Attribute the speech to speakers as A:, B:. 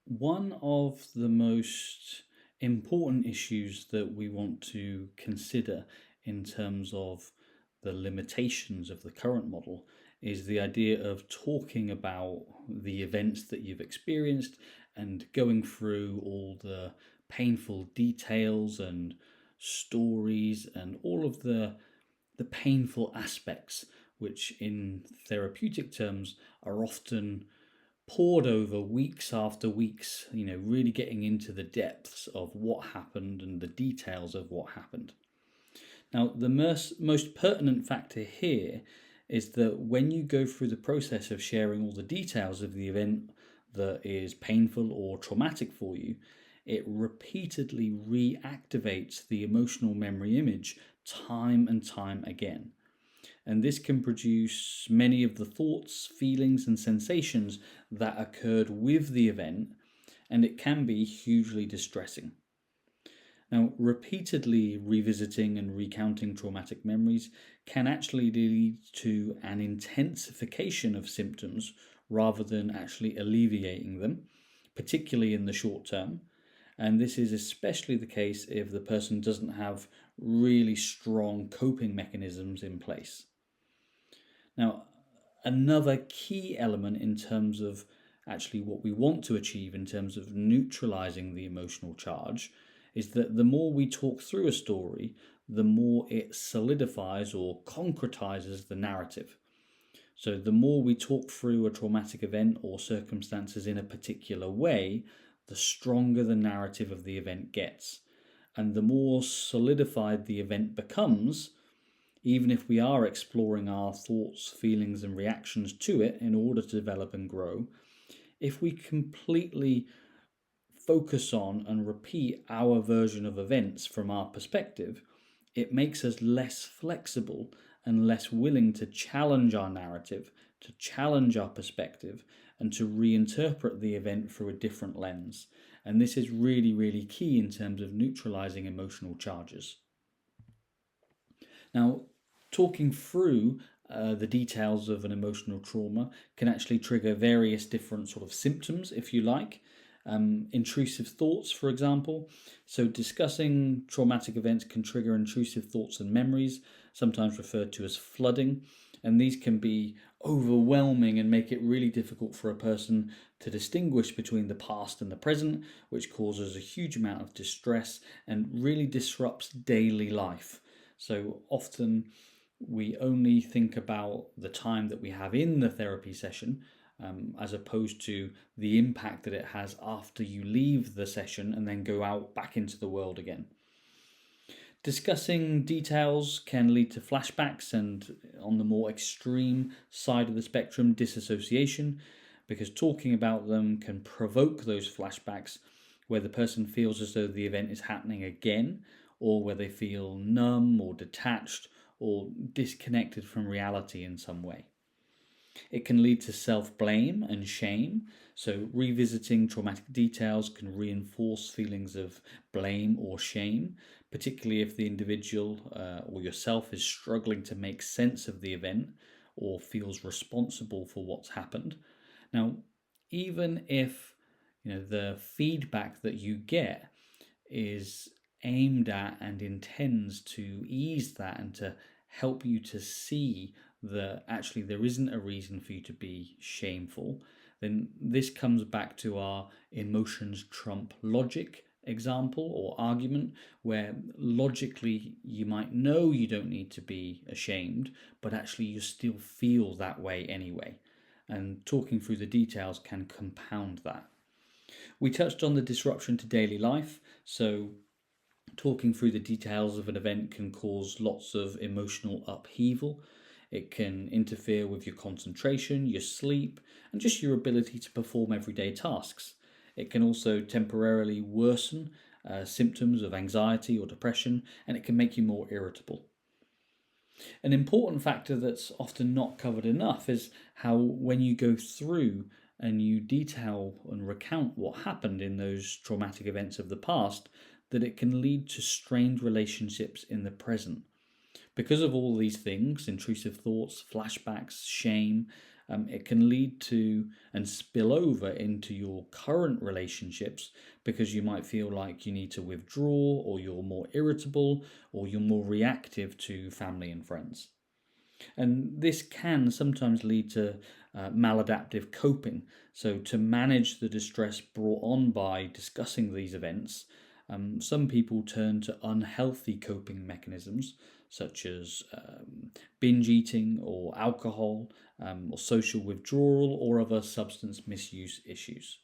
A: One of the most important issues that we want to consider in terms of the limitations of the current model is the idea of talking about the events that you've experienced and going through all the painful details and stories and all of the painful aspects, which in therapeutic terms are often poured over weeks after weeks, really getting into the depths of what happened and the details of what happened. Now, the most pertinent factor here is that when you go through the process of sharing all the details of the event that is painful or traumatic for you, it repeatedly reactivates the emotional memory image time and time again. And this can produce many of the thoughts, feelings, and sensations that occurred with the event, and it can be hugely distressing. Now, repeatedly revisiting and recounting traumatic memories can actually lead to an intensification of symptoms rather than actually alleviating them, particularly in the short term. And this is especially the case if the person doesn't have really strong coping mechanisms in place. Now, another key element in terms of actually what we want to achieve in terms of neutralizing the emotional charge is that the more we talk through a story, the more it solidifies or concretizes the narrative. So, the more we talk through a traumatic event or circumstances in a particular way, the stronger the narrative of the event gets. And the more solidified the event becomes, even if we are exploring our thoughts, feelings, and reactions to it in order to develop and grow, if we completely focus on and repeat our version of events from our perspective, it makes us less flexible and less willing to challenge our narrative, to challenge our perspective, and to reinterpret the event through a different lens. And this is really, really key in terms of neutralizing emotional charges. Now, talking through the details of an emotional trauma can actually trigger various different sort of symptoms, if you like. Intrusive thoughts, for example. So, discussing traumatic events can trigger intrusive thoughts and memories, sometimes referred to as flooding. And these can be overwhelming and make it really difficult for a person to distinguish between the past and the present, which causes a huge amount of distress and really disrupts daily life. So often we only think about the time that we have in the therapy session, as opposed to the impact that it has after you leave the session and then go out back into the world again. Discussing details can lead to flashbacks and, on the more extreme side of the spectrum, disassociation, because talking about them can provoke those flashbacks where the person feels as though the event is happening again, or where they feel numb or detached or disconnected from reality in some way. It can lead to self-blame and shame. So revisiting traumatic details can reinforce feelings of blame or shame, particularly if the individual or yourself is struggling to make sense of the event or feels responsible for what's happened. Now, even if the feedback that you get is aimed at and intends to ease that and to help you to see that actually there isn't a reason for you to be shameful, then this comes back to our emotions trump logic example or argument, where logically you might know you don't need to be ashamed, but actually you still feel that way anyway. And talking through the details can compound that. We touched on the disruption to daily life, so talking through the details of an event can cause lots of emotional upheaval. It can interfere with your concentration, your sleep, and just your ability to perform everyday tasks. It can also temporarily worsen symptoms of anxiety or depression, and it can make you more irritable. An important factor that's often not covered enough is how, when you go through and you detail and recount what happened in those traumatic events of the past, that it can lead to strained relationships in the present. Because of all these things, intrusive thoughts, flashbacks, shame, it can lead to and spill over into your current relationships because you might feel like you need to withdraw, or you're more irritable, or you're more reactive to family and friends. And this can sometimes lead to maladaptive coping. So, to manage the distress brought on by discussing these events, some people turn to unhealthy coping mechanisms such as binge eating, or alcohol, or social withdrawal, or other substance misuse issues.